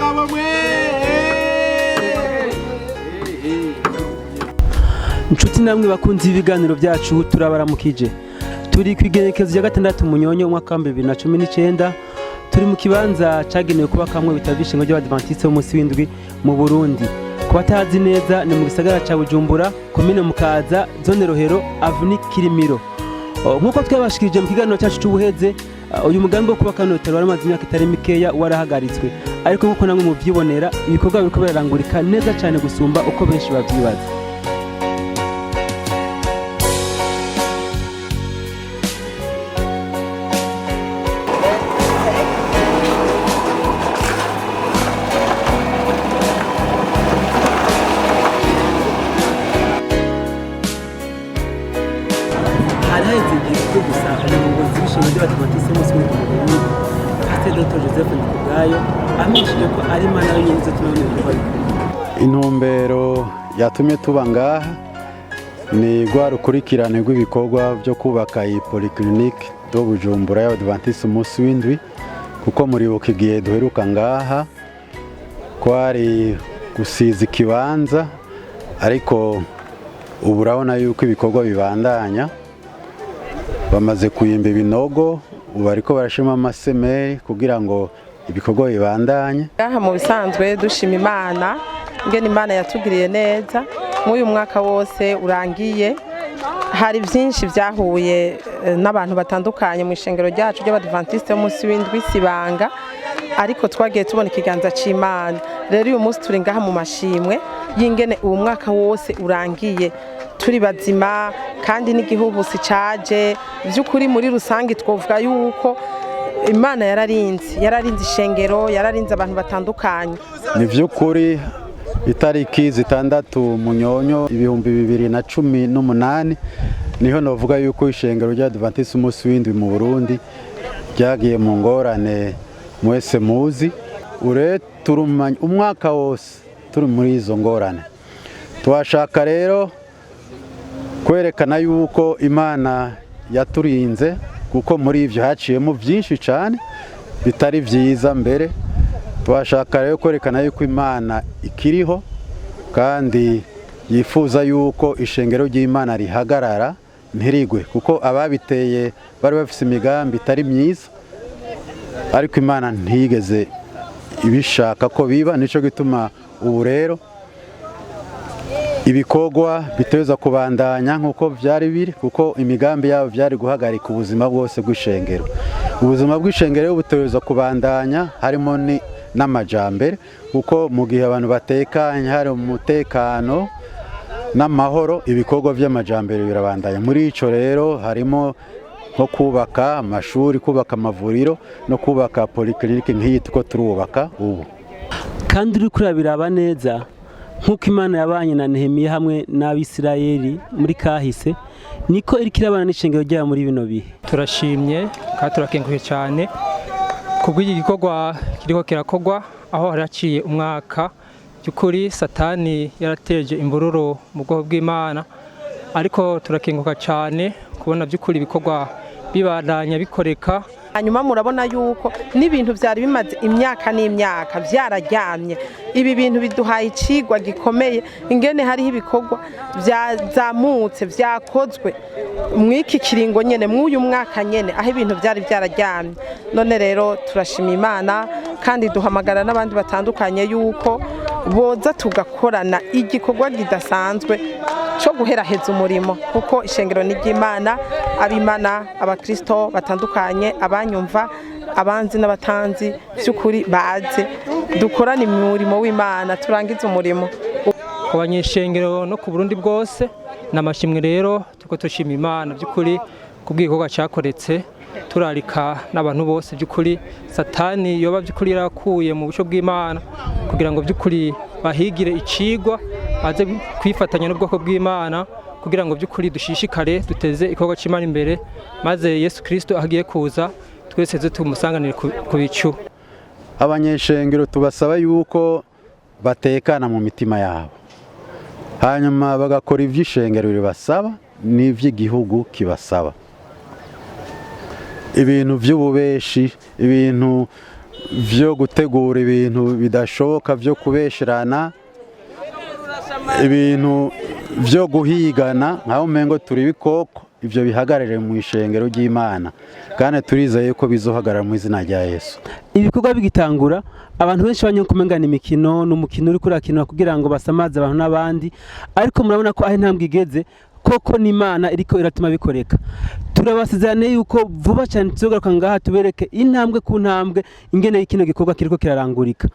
abagabo mwe. Inshuti namwe bakunze ibiganiro byacu turabaramukije. Turi kwigerekezo rya 6 Munyonyo umwaka wa 2019. Turi mu kibanza cyagenewe kuba kamwe bitabishingo by'Abadventiste b'umunsi w'indwi mu Burundi. Kubatazi neza ni mu gisagara ca Bujumbura, komine Mukaza, zone Rohero, avenue Kirimiro. Nkuko twabashikirije mu kiganiro cyacu cy'ubuheze, uyu mugambi wo kubaka notero wari maze imyaka itari mikeya warahagaritswe, ariko nkuko namwe muvyibonera ibikorwa biriko birarangurika neza cyane gusumba uko benshi bavyibaza. Abadventiste b'umunsi w'indwi mu Burundi, Pasteur Dr Joseph Ndikubwayo amenyesheje ko ari Imana yonyine tunabonera. Intumbero yatumye tuba ngaha ni rwa rukurikirane rw'ibikorwa byo kubaka iyi polyclinique do Bujumbura y'Abadventiste umunsi w'indwi, kuko muribuka igihe duheruka ngaha kwari gusiza ikibanza, ariko ubu urabona yuko ibikorwa bibandanya. Bamaze kuyimba ibinogo, ubu ariko barashima amasemeri kugira ngo ibikorwa bibandanye. Aha mu bisanzwe dushima Imana ingene Imana yatugiriye neza mu mwaka wose urangiye. Hari byinshi byahuye n'abantu batandukanye mu ishengero ryacu ry'Abadventiste b'umunsi w'indwi Sibanga, ariko twagiye tubona ikiganza c'Imana. Rero uyu munsi turi ngaha mu mashimwe y'ingene uwo mwaka wose urangiye turi bazima, kandi n'igihubusi caje by'ukuri. Muri rusangi twovuga yuko Imana yararinze ishengero, yararinze abantu batandukanye. Ni vy'ukuri itariki 6 Munyonyo 2018 niho novuga yuko ishengero ry'Abadventiste umunsi w'indwi mu Burundi ryagiye mu ngorane mwese muzi. Turumanya umwaka wose turi muri izo ngorane. Twashaka rero kwerekana yuko Imana yaturinze, kuko muri ivyo haciyemo byinshi cyane bitari vyiza mbere. Twashaka rero kwerekana yuko Imana ikiriho, kandi yifuza yuko ishengero ry'Imana rihagarara ntirigwe, kuko ababiteye bari bafise imigambi itari myiza, ariko Imana ntigeze ibishaka ko biba. Nico gituma ubu rero ibikorwa biteza kubandanya nkuko vyari biri, kuko imigambi yabo vyari guhagarika ubuzima bwose bw'ishengero. Ubuzima bw'ishengero buteza kubandanya, harimo n'amajambere, kuko mu gihe abantu batekanye, hari umutekano n'amahoro, ibikorwa vy'amajambere birabandanya. Muri ico rero harimo nko kubaka amashuri, kubaka amavuriro no kubaka polyclinique nk'iyi tuko turubaka ubu. Kandi uri kurabiraba neza nkuko Imana yabanye na Nehemiya hamwe n'Abisirayeli muri kahise, niko iri kirabana n'ishengero rya muri bino bihe. Turashimye kandi turakenguye cyane kubw'iki gikorwa kiriko kirakogwa, aho haraciye umwaka. By'ukuri Satani yarateje imbururo mu bwoko bw'Imana, ariko turakenguka cyane kubona by'ukuri ibikorwa bibandanya bikoreka. Hanyuma murabona yuko n'ibintu byari bimaze imyaka n'imyaka byararyamye. Ibi bintu biduhaye icigwa gikomeye, ingene hariho ibikorwa byazamutse byakozwe mw'iki kiringo nyene, mw'uyu mwaka nyene, aho ibintu byari byararyamye. None rero turashima Imana, kandi duhamagara n'abandi batandukanye yuko boza tugakorana igikorwa kidasanzwe cyo guheraheza umurimo, kuko ishengero ni ry'Imana. Abimana, abakristo batandukanye, abanyumva, abanzi n'abatanzi, by'ukuri baze dukorana imurimo w'Imana, turangize umurimo ku banyeshengero no ku Burundi bwose. Namashimwe rero tuko tushima Imana by'ukuri kubw'igikorwa cyakoretse. Turarika n'abantu bose by'ukuri Satani yoba by'ukuri yarakuye mu buco bw'Imana, kugira ngo by'ukuri bahigire icigwa, baze kwifatanya n'ubwoko bw'Imana, kugira ngo by'ukuri dushishikare duteze ikorwa c'Imana imbere, maze Yesu Kristo agiye kuza twese tumusanganire ku bicu. Abanyeshengero tubasaba yuko batekana mu mitima yabo, hanyuma bagakora ivy'ishengero bibasaba n'ivy'igihugu kibasaba. Ibintu vy'ububeshi, ibintu vyo gutegura ibintu bidashoboka vyo kubesherana, ibintu vyo guhigana nkaho umengo turi ibikoko, ivyo bihagarare mu ishengero ry'Imana kandi turizeye ko bizohagarara mu izina rya Yesu. Ibikorwa bigitangura abantu benshi banyo kumengana imikino n'umukino uri kurakinwa kugira ngo basamaze abantu n'abandi, ariko murabona ko aho intambwe igeze koko n'Imana iriko iratuma bikoreka. Turabasezerane yuko vuba cyane tuzogaruka ngaha tubereke intambwe ku ntambwe ingene y'ikino gikorwa kiriko kirarangurika.